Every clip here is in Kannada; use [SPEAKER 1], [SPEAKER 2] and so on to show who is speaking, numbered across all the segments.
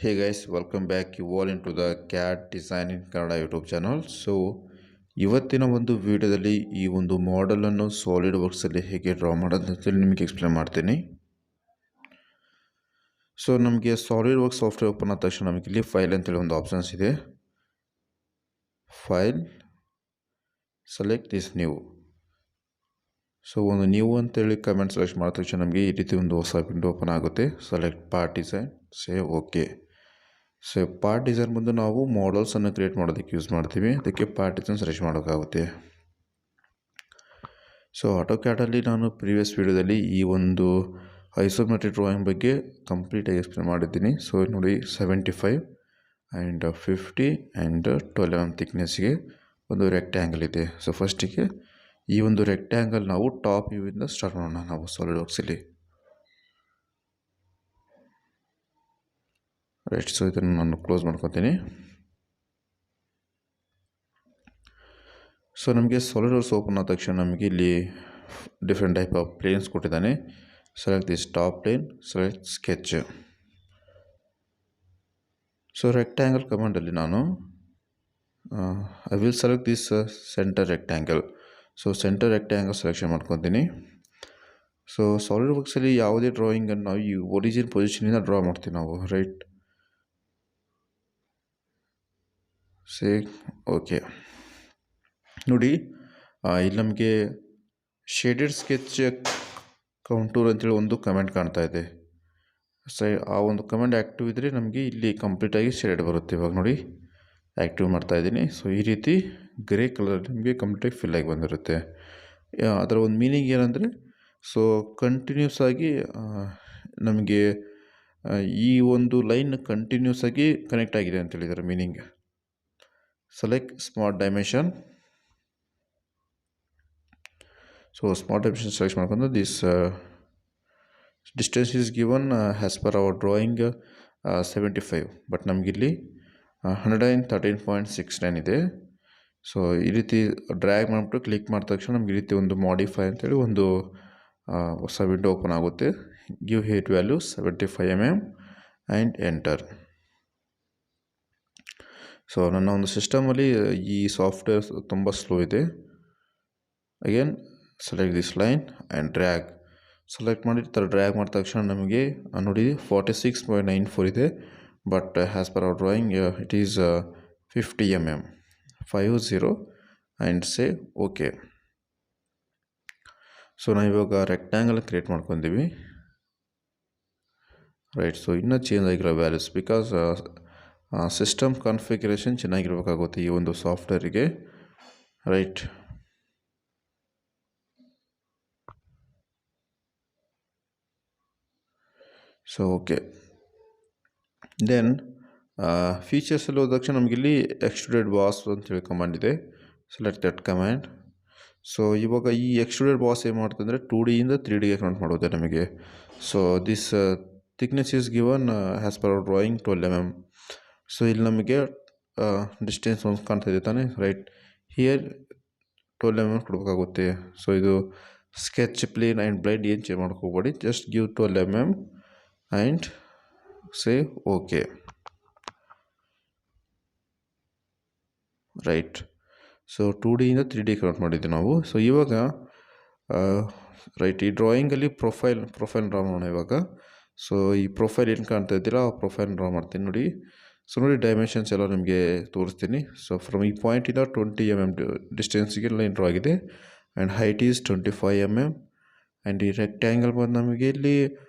[SPEAKER 1] Hey guys, welcome back you all into the CAD Design in Kannada YouTube channel. ಇವತ್ತಿನ ಒಂದು ವಿಡಿಯೋದಲ್ಲಿ ಈ ಒಂದು ಮಾಡೆಲನ್ನು ಸಾಲಿಡ್ ವರ್ಕ್ಸಲ್ಲಿ ಹೇಗೆ ಡ್ರಾ ಮಾಡೋದು ಅಂತೇಳಿ ನಿಮಗೆ ಎಕ್ಸ್ಪ್ಲೇನ್ ಮಾಡ್ತೀನಿ. ನಮಗೆ ಸಾಲಿಡ್ ವರ್ಕ್ ಸಾಫ್ಟ್ವೇರ್ ಓಪನ್ ಆದ ತಕ್ಷಣ ನಮಗೆ ಇಲ್ಲಿ ಫೈಲ್ ಅಂತೇಳಿ ಒಂದು ಆಪ್ಷನ್ಸ್ ಇದೆ. File, select this new. ಒಂದು ನ್ಯೂ ಅಂತೇಳಿ ಕಮೆಂಟ್ ಸೆಲೆಕ್ಟ್ ಮಾಡಿದ ತಕ್ಷಣ ನಮಗೆ ಈ ರೀತಿ ಒಂದು ಹೊಸ ವಿಂಡೋ ಓಪನ್ ಆಗುತ್ತೆ. Select part design, say okay. Part design ಬಂದು ನಾವು ಮಾಡಲ್ಸನ್ನು ಕ್ರಿಯೇಟ್ ಮಾಡೋದಕ್ಕೆ ಯೂಸ್ ಮಾಡ್ತೀವಿ. ಅದಕ್ಕೆ ಪಾರ್ಟ್ ಡಿಸೈನ್ ಸೆಲೆಕ್ಟ್ ಮಾಡೋಕ್ಕಾಗುತ್ತೆ. ಆಟೋಕ್ಯಾಡಲ್ಲಿ ನಾನು ಪ್ರೀವಿಯಸ್ ವಿಡಿಯೋದಲ್ಲಿ ಈ ಒಂದು ಐಸೋಮೆಟ್ರಿಕ್ ಡ್ರಾಯಿಂಗ್ ಬಗ್ಗೆ ಕಂಪ್ಲೀಟಾಗಿ ಎಕ್ಸ್ಪ್ಲೇನ್ ಮಾಡಿದ್ದೀನಿ. ನೋಡಿ 75 ಆ್ಯಂಡ್ 50 ಆ್ಯಂಡ್ 12 mm ಥಿಕ್ನೆಸ್ಗೆ ಒಂದು ರೆಕ್ಟ್ಯಾಂಗಲ್ ಇದೆ. ಫಸ್ಟಿಗೆ ಈ ಒಂದು ರೆಕ್ಟ್ಯಾಂಗಲ್ ನಾವು ಟಾಪ್ ವ್ಯೂವಿಂದ ಸ್ಟಾರ್ಟ್ ಮಾಡೋಣ ನಾವು ಸಾಲಿಡ್ ವರ್ಕ್ಸಲ್ಲಿ. ರೈಟ್, ಇದನ್ನು ನಾನು ಕ್ಲೋಸ್ ಮಾಡ್ಕೊತೀನಿ. ನಮಗೆ ಸಾಲಿಡ್ ವರ್ಕ್ಸ್ ಓಪನ್ ಆದ ತಕ್ಷಣ ನಮಗೆ ಇಲ್ಲಿ ಡಿಫ್ರೆಂಟ್ ಟೈಪ್ ಆಫ್ ಪ್ಲೇನ್ಸ್ ಕೊಟ್ಟಿದ್ದಾನೆ. Select this top plane, select sketch. Rectangle ಕಮಾಂಡಲ್ಲಿ ನಾನು I will select this centre rectangle. Centre rectangle selection ಮಾಡ್ಕೊತೀನಿ. ಸಾಲಿಡ್ ವರ್ಕ್ಸಲ್ಲಿ ಯಾವುದೇ ಡ್ರಾಯಿಂಗನ್ನು ನಾವು ಈ ಒರಿಜಿನ್ ಪೊಸಿಷನಿಂದ ಡ್ರಾ ಮಾಡ್ತೀವಿ ನಾವು, ರೈಟ್. ಓಕೆ, ನೋಡಿ ಇಲ್ಲಿ ನಮಗೆ ಶೇಡೆಡ್ ಸ್ಕೆಚ್ ಕೌಂಟೂರ್ ಅಂತೇಳಿ ಒಂದು ಕಮೆಂಟ್ ಕಾಣ್ತಾ ಇದೆ. ಆ ಒಂದು ಕಮೆಂಟ್ ಆ್ಯಕ್ಟಿವ್ ಇದ್ದರೆ ನಮಗೆ ಇಲ್ಲಿ ಕಂಪ್ಲೀಟಾಗಿ ಶೇಡ್ ಬರುತ್ತೆ. ಇವಾಗ ನೋಡಿ ಆ್ಯಕ್ಟಿವ್ ಮಾಡ್ತಾಯಿದ್ದೀನಿ. ಈ ರೀತಿ ಗ್ರೇ ಕಲರ್ ನಮಗೆ ಕಂಪ್ಲೀಟಾಗಿ ಫಿಲ್ ಆಗಿ ಬಂದಿರುತ್ತೆ. ಅದರ ಒಂದು ಮೀನಿಂಗ್ ಏನಂದರೆ ಕಂಟಿನ್ಯೂಸ್ ಆಗಿ ನಮಗೆ ಈ ಒಂದು ಲೈನ್ ಕಂಟಿನ್ಯೂಸ್ ಆಗಿ ಕನೆಕ್ಟ್ ಆಗಿದೆ ಅಂತೇಳಿ ಇದರ meaning. Select smart dimension. Smart dimension select ಮಾಡ್ಕೊಂಡು this distance is given as per our drawing 75, but ನಮಗಿಲ್ಲಿ 113.69 ಇದೆ. ಈ ರೀತಿ ಡ್ರ್ಯಾಗ್ ಮಾಡಿಬಿಟ್ಟು ಕ್ಲಿಕ್ ಮಾಡಿದ ತಕ್ಷಣ ನಮ್ಗೆ ಈ ರೀತಿ ಒಂದು ಮಾಡಿಫೈ ಅಂತೇಳಿ ಒಂದು ಹೊಸ ವಿಂಡೋ ಓಪನ್ ಆಗುತ್ತೆ. Give height value 75 mm and enter. ನನ್ನ ಒಂದು ಸಿಸ್ಟಮಲ್ಲಿ ಈ ಸಾಫ್ಟ್ವೇರ್ ತುಂಬ ಸ್ಲೋ ಇದೆ. Again select this line and drag. Select ಮಾಡಿ ಡ್ರ್ಯಾಗ್ ಮಾಡಿದ ತಕ್ಷಣ ನಮಗೆ ನೋಡಿ 46.94 ಇದೆ. But as per our drawing it is 50 mm 50 and say okay. ನಾವು ಇವಾಗ ರೆಕ್ಟ್ಯಾಂಗಲ್ ಕ್ರಿಯೇಟ್ ಮಾಡ್ಕೊತೀವಿ, ರೈಟ್. ಇನ್ನೂ ಚೇಂಜ್ ಆಗಿರೋ ವ್ಯಾಲ್ಯೂಸ್ ಬಿಕಾಸ್ ಸಿಸ್ಟಮ್ ಕಾನ್ಫಿಗರೇಷನ್ ಚೆನ್ನಾಗಿರ್ಬೇಕಾಗುತ್ತೆ ಈ ಒಂದು ಸಾಫ್ಟ್ವೇರಿಗೆ, ರೈಟ್. ಓಕೆ, ದೆನ್ ಫೀಚರ್ಸಲ್ಲಿ ಹೋದ ತಕ್ಷಣ ನಮಗಿಲ್ಲಿ ಎಕ್ಸ್ಟ್ರೂಡೆಡ್ ಬಾಸ್ ಅಂತೇಳಿ ಕಮಾಂಡ್ ಇದೆ. Select that command. ಇವಾಗ ಈ ಎಕ್ಸ್ಟ್ರೂಡೆಡ್ ಬಾಸ್ ಏನು ಮಾಡ್ತದೆ ಅಂದರೆ 2D ಇಂದ 3Dಗೆ ಕನ್ವರ್ಟ್ ಮಾಡೋದೆ ನಮಗೆ. This thickness is given as per our drawing 12 mm. ಇಲ್ಲಿ ನಮಗೆ ಡಿಸ್ಟೆನ್ಸ್ ಒಂದು ಕಾಣ್ತಾ ಇದೆ ತಾನೆ, ರೈಟ್. ಹಿಯರ್ 12 mm ಕೊಡಬೇಕಾಗುತ್ತೆ. ಇದು ಸ್ಕೆಚ್ ಪ್ಲೇನ್ ಆ್ಯಂಡ್ ಬ್ಲೈಂಡ್ ಏನು ಚೇಂಜ್ ಮಾಡ್ಕೋಬೇಡಿ, just give 12 mm and say okay, right. 2D ಇಂದ 3D ಕನ್ವರ್ಟ್ ಮಾಡಿದ್ವಿ ನಾವು. ಇವಾಗ ರೈಟ್, ಈ ಡ್ರಾಯಿಂಗಲ್ಲಿ ಪ್ರೊಫೈಲ್ ಡ್ರಾ ಮಾಡೋಣ ಇವಾಗ. ಈ ಪ್ರೊಫೈಲ್ ಏನು ಕಾಣ್ತಾ ಇದ್ದೀರಾ ಆ ಪ್ರೊಫೈಲ್ ಡ್ರಾ ಮಾಡ್ತೀನಿ ನೋಡಿ. ನೋಡಿ ಡೈಮೆನ್ಷನ್ಸ್ ಎಲ್ಲ ನಿಮಗೆ ತೋರಿಸ್ತೀನಿ. ಫ್ರಮ್ ಈ ಪಾಯಿಂಟಿಂದ 20 mm ಡಿಸ್ಟೆನ್ಸಿಗೆ ಲೈನ್ ಡ್ರಾ ಆಗಿದೆ and height is 25 mm. And ಈ ರೆಕ್ಟ್ಯಾಂಗಲ್ ಬಂದು ನಮಗೆ ಇಲ್ಲಿ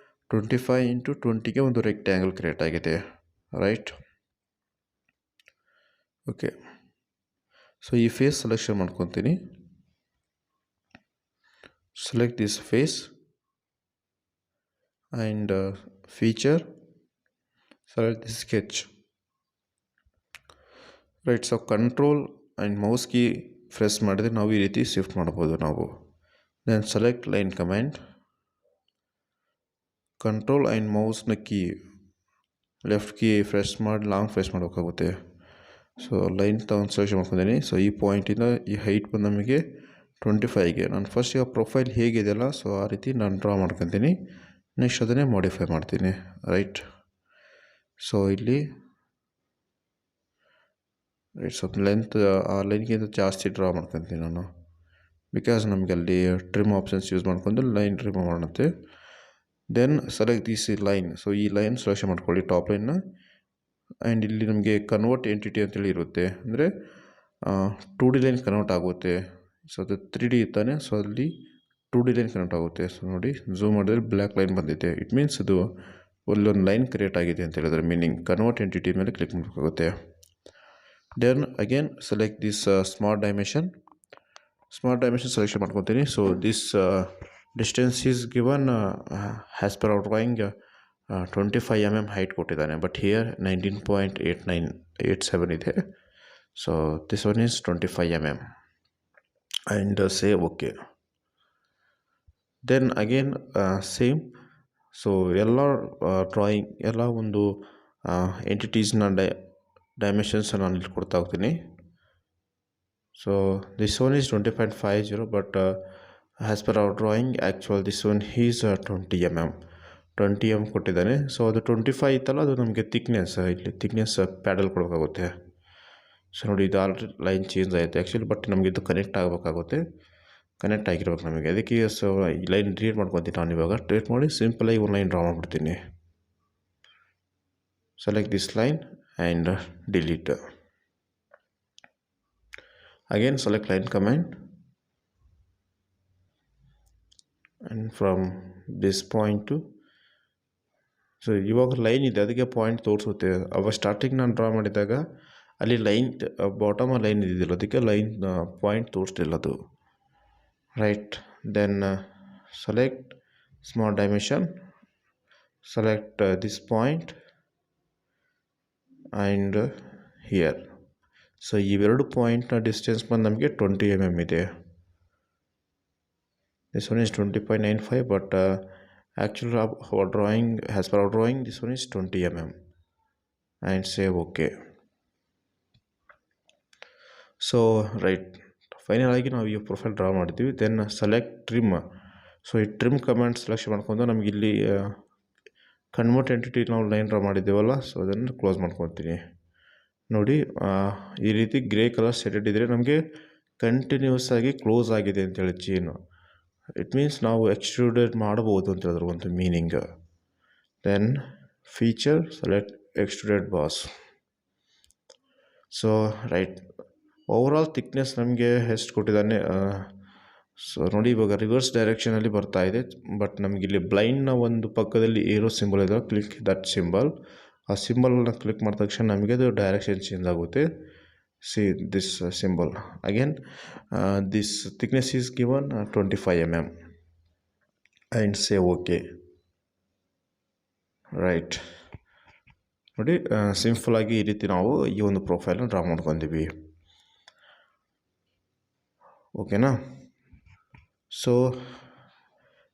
[SPEAKER 1] 25 into 20ಗೆ ಒಂದು ರೆಕ್ಟ್ಯಾಂಗಲ್ ಕ್ರಿಯೇಟ್ ಆಗಿದೆ, ರೈಟ್. ಓಕೆ, ಈ ಫೇಸ್ ಸೆಲೆಕ್ಷನ್ ಮಾಡ್ಕೊತೀನಿ. Select this face and feature, select this sketch, right. Control and mouse key press ಮಾಡಿದರೆ ನಾವು ಈ ರೀತಿ ಶಿಫ್ಟ್ ಮಾಡ್ಬೋದು ನಾವು. Then select line command, control and ಮೌಸ್ನ ಕೀ ಲೆಫ್ಟ್ ಕೀ ಪ್ರೆಸ್ ಮಾಡಿ ಲಾಂಗ್ ಪ್ರೆಸ್ ಮಾಡಬೇಕಾಗುತ್ತೆ. ಲೈನ್ ತಗೊಂಡು ಸೆಲೆಕ್ಷನ್ ಮಾಡ್ಕೊಂಡಿದ್ದೀನಿ. ಈ ಪಾಯಿಂಟಿಂದ ಈ ಹೈಟ್ ಬಂದು ನಮಗೆ 25ಗೆ ನಾನು ಫಸ್ಟ್ ಈಗ ಪ್ರೊಫೈಲ್ ಹೇಗಿದೆಯಲ್ಲ ಆ ರೀತಿ ನಾನು ಡ್ರಾ ಮಾಡ್ಕೊತೀನಿ. ನೆಕ್ಸ್ಟ್ ಅದನ್ನೇ ಮಾಡಿಫೈ ಮಾಡ್ತೀನಿ, ರೈಟ್. ಸೊ ಇಲ್ಲಿ ಸ್ವಲ್ಪ ಲೆಂತ್ ಆ ಲೈನ್ಗಿಂತ ಜಾಸ್ತಿ ಡ್ರಾ ಮಾಡ್ಕೊತೀನಿ ನಾನು, ಬಿಕಾಸ್ ನಮಗೆ ಅಲ್ಲಿ ಟ್ರಿಮ್ ಆಪ್ಷನ್ಸ್ ಯೂಸ್ ಮಾಡ್ಕೊಂಡು ಲೈನ್ ರಿಮೂವ್ ಮಾಡುತ್ತೆ. Then select this line. So ಈ ಲೈನ್ ಸೆಲೆಕ್ಷನ್ ಮಾಡ್ಕೊಳ್ಳಿ, ಟಾಪ್ ಲೈನ್ನ. ಆ್ಯಂಡ್ ಇಲ್ಲಿ ನಮಗೆ ಕನ್ವರ್ಟ್ ಎಂಟಿಟಿ ಅಂತೇಳಿ ಇರುತ್ತೆ, ಅಂದರೆ 2D ಲೈನ್ ಕನ್ವರ್ಟ್ ಆಗುತ್ತೆ. ಸೊ ಅದು 3D ಇತ್ತಾನೆ, ಸೊ ಅಲ್ಲಿ 2D ಲೈನ್ ಕನ್ವರ್ಟ್ ಆಗುತ್ತೆ. ಸೊ ನೋಡಿ, ಝೂಮ್ ಮಾಡಿದ್ರೆ ಬ್ಲ್ಯಾಕ್ ಲೈನ್ ಬಂದಿದೆ. ಇಟ್ ಮೀನ್ಸ್ ಅದು ಅಲ್ಲೊಂದು ಲೈನ್ ಕ್ರಿಯೇಟ್ ಆಗಿದೆ ಅಂತ ಹೇಳಿದ್ರೆ ಮೀನಿಂಗ್. ಕನ್ವರ್ಟ್ ಎಂಟಿಟಿ ಮೇಲೆ ಕ್ಲಿಕ್ ಮಾಡಬೇಕಾಗುತ್ತೆ. Then again select this smart dimension. Smart dimension selection ಮಾಡ್ಕೊತೀನಿ. So this distance is given as per our drawing 25 mm height ಕೊಟ್ಟಿದ್ದಾನೆ, ಬಟ್ ಹಿಯರ್ 19.8987 ಇದೆ. So this one is 25 mm and say okay. Then again same. So ಎಲ್ಲ ಡ್ರಾಯಿಂಗ್ ಎಲ್ಲ ಒಂದು ಎಂಟಿಟೀಸ್ನ ಡೈಮೆನ್ಷನ್ಸ್ ನಾನು ಇಲ್ಲಿ ಕೊಡ್ತಾ ಹೋಗ್ತೀನಿ. So this one is 20.50, but as per our drawing actual this one is 20 mm ಕೊಟ್ಟಿದ್ದಾನೆ. ಸೊ ಅದು 25 ಇತ್ತಲ್ಲ, ಅದು ನಮಗೆ ಥಿಕ್ನೆಸ್, ಇಲ್ಲಿ ಥಿಕ್ನೆಸ್ ಪ್ಯಾಡಲ್ ಕೊಡಬೇಕಾಗುತ್ತೆ. ಸೊ ನೋಡಿ, ಇದು ಆಲ್ರೆಡಿ ಲೈನ್ ಚೇಂಜ್ ಆಯಿತು ಆ್ಯಕ್ಚುಲಿ, ಬಟ್ ನಮಗೆ ಇದು ಕನೆಕ್ಟ್ ಆಗಬೇಕಾಗುತ್ತೆ. ಕನೆಕ್ಟ್ ಆಗಿರ್ಬೇಕು ನಮಗೆ, ಅದಕ್ಕೆ ಸೊ ಈ ಲೈನ್ ಡಿಲೀಟ್ ಮಾಡ್ಕೊತೀನಿ ನಾನು ಇವಾಗ. ಡಿಲೀಟ್ ಮಾಡಿ ಸಿಂಪಲಾಗಿ ಒಂದು ಲೈನ್ ಡ್ರಾ ಮಾಡಿಬಿಡ್ತೀನಿ. Select this line and delete. Again select line command, and from this point to, so ಇವಾಗ ಲೈನ್ ಇದೆ ಅದಕ್ಕೆ ಪಾಯಿಂಟ್ ತೋರಿಸುತ್ತೆ. ಅವಾಗ ಸ್ಟಾರ್ಟಿಂಗ್ ನಾನು ಡ್ರಾ ಮಾಡಿದಾಗ ಅಲ್ಲಿ ಲೈನ್ ಬಾಟಮ್ ಲೈನ್ ಇದ್ದಿದ್ದಿಲ್ಲ, ಅದಕ್ಕೆ ಲೈನ್ ಪಾಯಿಂಟ್ ತೋರಿಸ್ತಿಲ್ಲ ಅದು. Right. Then select small dimension, select this point and here. So ಇವೆರಡು ಪಾಯಿಂಟ್ನ ಡಿಸ್ಟೆನ್ಸ್ ಬಂದು ನಮಗೆ 20 mm ಇದೆ. This one is 20.95, but actually our drawing, as per our drawing, this one is 20 mm and say okay. So right, final ಆಗಿ ನಾವು ಈ ಪ್ರೊಫೈಲ್ ಡ್ರಾ ಮಾಡಿದ್ದೀವಿ. Then select trim. ಸೊ ಈ ಟ್ರಿಮ್ ಕಮಾಂಡ್ ಸೆಲೆಕ್ಷನ್ ಮಾಡ್ಕೊಂಡು ನಮಗೆ ಇಲ್ಲಿ ಕನ್ವರ್ಟ್ ಎಂಟಿಟಿ ನಾವು ಲೈನ್ ಡ್ರಾ ಮಾಡಿದ್ದೇವಲ್ಲ, ಸೊ ಅದನ್ನು ಕ್ಲೋಸ್ ಮಾಡ್ಕೊತೀನಿ. ನೋಡಿ, ಈ ರೀತಿ ಗ್ರೇ ಕಲರ್ ಸೆಟೆಡ್ ಇದ್ದರೆ ನಮಗೆ ಕಂಟಿನ್ಯೂಸ್ ಆಗಿ ಕ್ಲೋಸ್ ಆಗಿದೆ ಅಂತೇಳಿ ಚೇನು. ಇಟ್ ಮೀನ್ಸ್ ನಾವು ಎಕ್ಸ್ಟ್ರೂಡೆಡ್ ಮಾಡಬಹುದು ಅಂತ ಹೇಳಿದ್ರು ಒಂದು meaning. Then feature, select extruded boss. So right, overall thickness ನಮಗೆ ಎಷ್ಟು ಕೊಟ್ಟಿದ್ದಾನೆ. ಸೊ ನೋಡಿ, ಇವಾಗ ರಿವರ್ಸ್ ಡೈರೆಕ್ಷನಲ್ಲಿ ಬರ್ತಾ ಇದೆ, ಬಟ್ ನಮಗಿಲ್ಲಿ ಬ್ಲೈಂಡ್ನ ಒಂದು ಪಕ್ಕದಲ್ಲಿ ಏರೋ ಸಿಂಬಲ್ ಇದೆ, ಕ್ಲಿಕ್ ದಟ್ ಸಿಂಬಲ್. ಆ ಸಿಂಬಲ್ನ ಕ್ಲಿಕ್ ಮಾಡಿದ ತಕ್ಷಣ ನಮಗೆ ಅದು ಡೈರೆಕ್ಷನ್ ಚೇಂಜ್ ಆಗುತ್ತೆ. See this symbol again. This thickness is given 25 mm and say okay. Right. ನೋಡಿ, ಸಿಂಪಲ್ ಆಗಿ ಈ ರೀತಿ ನಾವು ಈ ಒಂದು ಪ್ರೊಫೈಲ್ನ ಡ್ರಾ ಮಾಡ್ಕೊಂಡಿವಿ. ಓಕೆನಾ? ಸೊ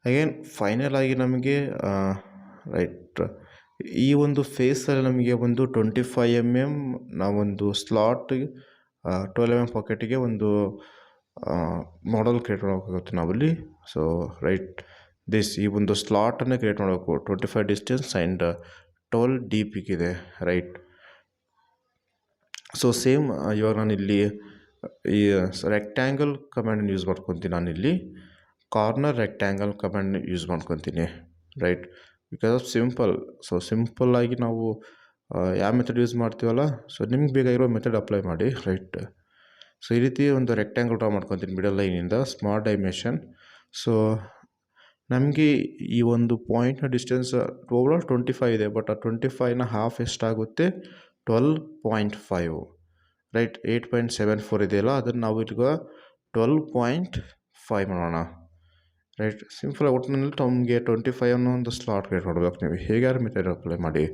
[SPEAKER 1] ಅಗೇನ್ ಫೈನಲ್ ಆಗಿ ನಮಗೆ ರೈಟ್, ಈ ಒಂದು ಫೇಸಲ್ಲಿ ನಮಗೆ ಒಂದು 25 mm ನಾವೊಂದು ಸ್ಲಾಟ್ 12 mm ಪಾಕೆಟಿಗೆ ಒಂದು ಮಾಡಲ್ ಕ್ರಿಯೇಟ್ ಮಾಡಬೇಕಾಗುತ್ತೆ ನಾವಲ್ಲಿ. ಸೊ ರೈಟ್, ಈ ಒಂದು ಸ್ಲಾಟನ್ನು ಕ್ರಿಯೇಟ್ ಮಾಡಬೇಕು. 25 ಡಿಸ್ಟೆನ್ಸ್ ಆ್ಯಂಡ್ 12 ಡೀಪಿಗೆ ಇದೆ. ರೈಟ್. ಸೊ ಸೇಮ್ ಇವಾಗ ನಾನಿಲ್ಲಿ ಈ ರೆಕ್ಟ್ಯಾಂಗಲ್ ಕಮಾಂಡನ್ನು ಯೂಸ್ ಮಾಡ್ಕೊತೀನಿ. ನಾನಿಲ್ಲಿ ಕಾರ್ನರ್ ರೆಕ್ಟ್ಯಾಂಗಲ್ ಕಮಾಂಡ್ ಯೂಸ್ ಮಾಡ್ಕೊತೀನಿ. Right, because of simple. So ಸಿಂಪಲ್ಲಾಗಿ ನಾವು ಯಾವ ಮೆಥಡ್ ಯೂಸ್ ಮಾಡ್ತೀವಲ್ಲ, ಸೊ ನಿಮ್ಗೆ ಬೇಕಾಗಿರೋ ಮೆಥಡ್ ಅಪ್ಲೈ ಮಾಡಿ. ರೈಟ್. ಸೊ ಈ ರೀತಿ ಒಂದು ರೆಕ್ಟ್ಯಾಂಗಲ್ ಡ್ರಾ ಮಾಡ್ಕೊತೀನಿ ಮಿಡಲ್ ಲೈನಿಂದ. Smart dimension. ಸೊ ನಮಗೆ ಈ ಒಂದು ಪಾಯಿಂಟ್ನ ಡಿಸ್ಟೆನ್ಸ್ ಓವರಾಲ್ 25 ಇದೆ, ಬಟ್ ಆ 25ನ ಹಾಫ್ ಎಷ್ಟಾಗುತ್ತೆ? 12.5. ರೈಟ್. 8.74 ಇದೆಯಲ್ಲ, ಅದನ್ನು ನಾವು ಈಗ 12.5 ಮಾಡೋಣ. ರೈಟ್. ಸಿಂಪಲ್ ಒಟ್ಟಿನಲ್ಲಿ ನಮಗೆ 25 ಅನ್ನೋ ಒಂದು ಸ್ಲಾಟ್ ಕ್ರಿಯೇಟ್ ಮಾಡಬೇಕು. ನೀವು ಹೇಗಾರು ಮೆಥಡ್ ಅಪ್ಲೈ ಮಾಡಿ.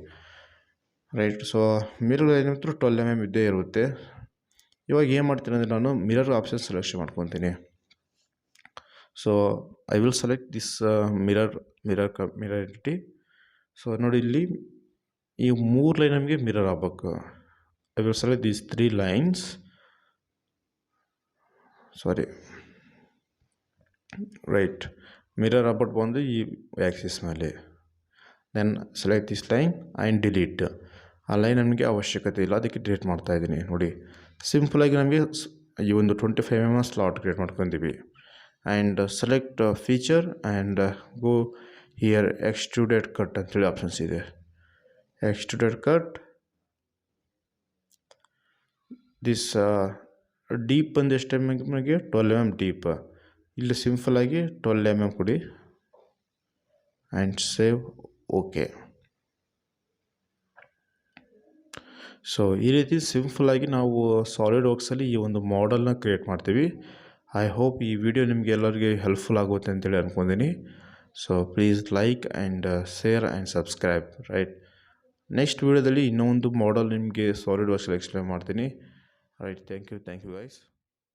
[SPEAKER 1] ರೈಟ್. ಸೊ ಮಿರರ್ ಏನಿದ್ರು 12 mm ಇದ್ದೇ ಇರುತ್ತೆ. ಇವಾಗ ಏನು ಮಾಡ್ತೀನಿ ಅಂದರೆ ನಾನು ಮಿರರ್ ಆಪ್ಷನ್ ಸೆಲೆಕ್ಷನ್ ಮಾಡ್ಕೊತೀನಿ. So I will select this mirror entity. So ನೋಡಿ, ಇಲ್ಲಿ ಈ 3 ಲೈನ್ ನಮಗೆ ಮಿರರ್ ಆಗಬೇಕು. I will select these 3 lines. Sorry, right. Mirror ಆಗ್ಬಿಟ್ಟು ಬಂದು ಈ ಆ್ಯಕ್ಸಿಸ್ ಮೇಲೆ. Then select this line and delete. ಆ ಲೈನ್ ನಮಗೆ ಅವಶ್ಯಕತೆ ಇಲ್ಲ, ಅದಕ್ಕೆ ಡಿಲೀಟ್ ಮಾಡ್ತಾ ಇದ್ದೀನಿ. ನೋಡಿ, ಸಿಂಪಲಾಗಿ ನಮಗೆ ಈ ಒಂದು 25 mm ಸ್ಲಾಟ್ ಕ್ರಿಯೇಟ್ ಮಾಡ್ಕೊತೀವಿ. And select feature and go here extruded cut ಅಂತೇಳಿ ಆಪ್ಷನ್ಸ್ ಇದೆ. ಎಕ್ಸ್ಟ್ರೂಡೆಡ್ ಕಟ್ ದಿಸ್ ಡೀಪ್ ಬಂದು ಎಷ್ಟು ನಮಗೆ 12 mm ಡೀಪ್. ಇಲ್ಲಿ ಸಿಂಪಲಾಗಿ 12 mm ಕೊಡಿ ಆ್ಯಂಡ್ ಸೇವ್. ಓಕೆ. ಸೊ ಈ ರೀತಿ ಸಿಂಪಲಾಗಿ ನಾವು ಸಾಲಿಡ್ವರ್ಕ್ಸಲ್ಲಿ ಈ ಒಂದು ಮಾಡೆಲ್ನ ಕ್ರಿಯೇಟ್ ಮಾಡ್ತೀವಿ. ಐ ಹೋಪ್ ಈ ವಿಡಿಯೋ ನಿಮಗೆ ಎಲ್ಲರಿಗೆ ಹೆಲ್ಪ್ಫುಲ್ ಆಗುತ್ತೆ ಅಂತೇಳಿ ಅಂದ್ಕೊಂಡಿದ್ದೀನಿ. So please like and share and subscribe, right. Next ವಿಡಿಯೋದಲ್ಲಿ ಇನ್ನೊಂದು ಮಾಡೆಲ್ ನಿಮಗೆ ಸಾಲಿಡ್ವರ್ಕ್ಸಲ್ಲಿ ಎಕ್ಸ್ಪ್ಲೇನ್ ಮಾಡ್ತೀನಿ. Right, thank you guys.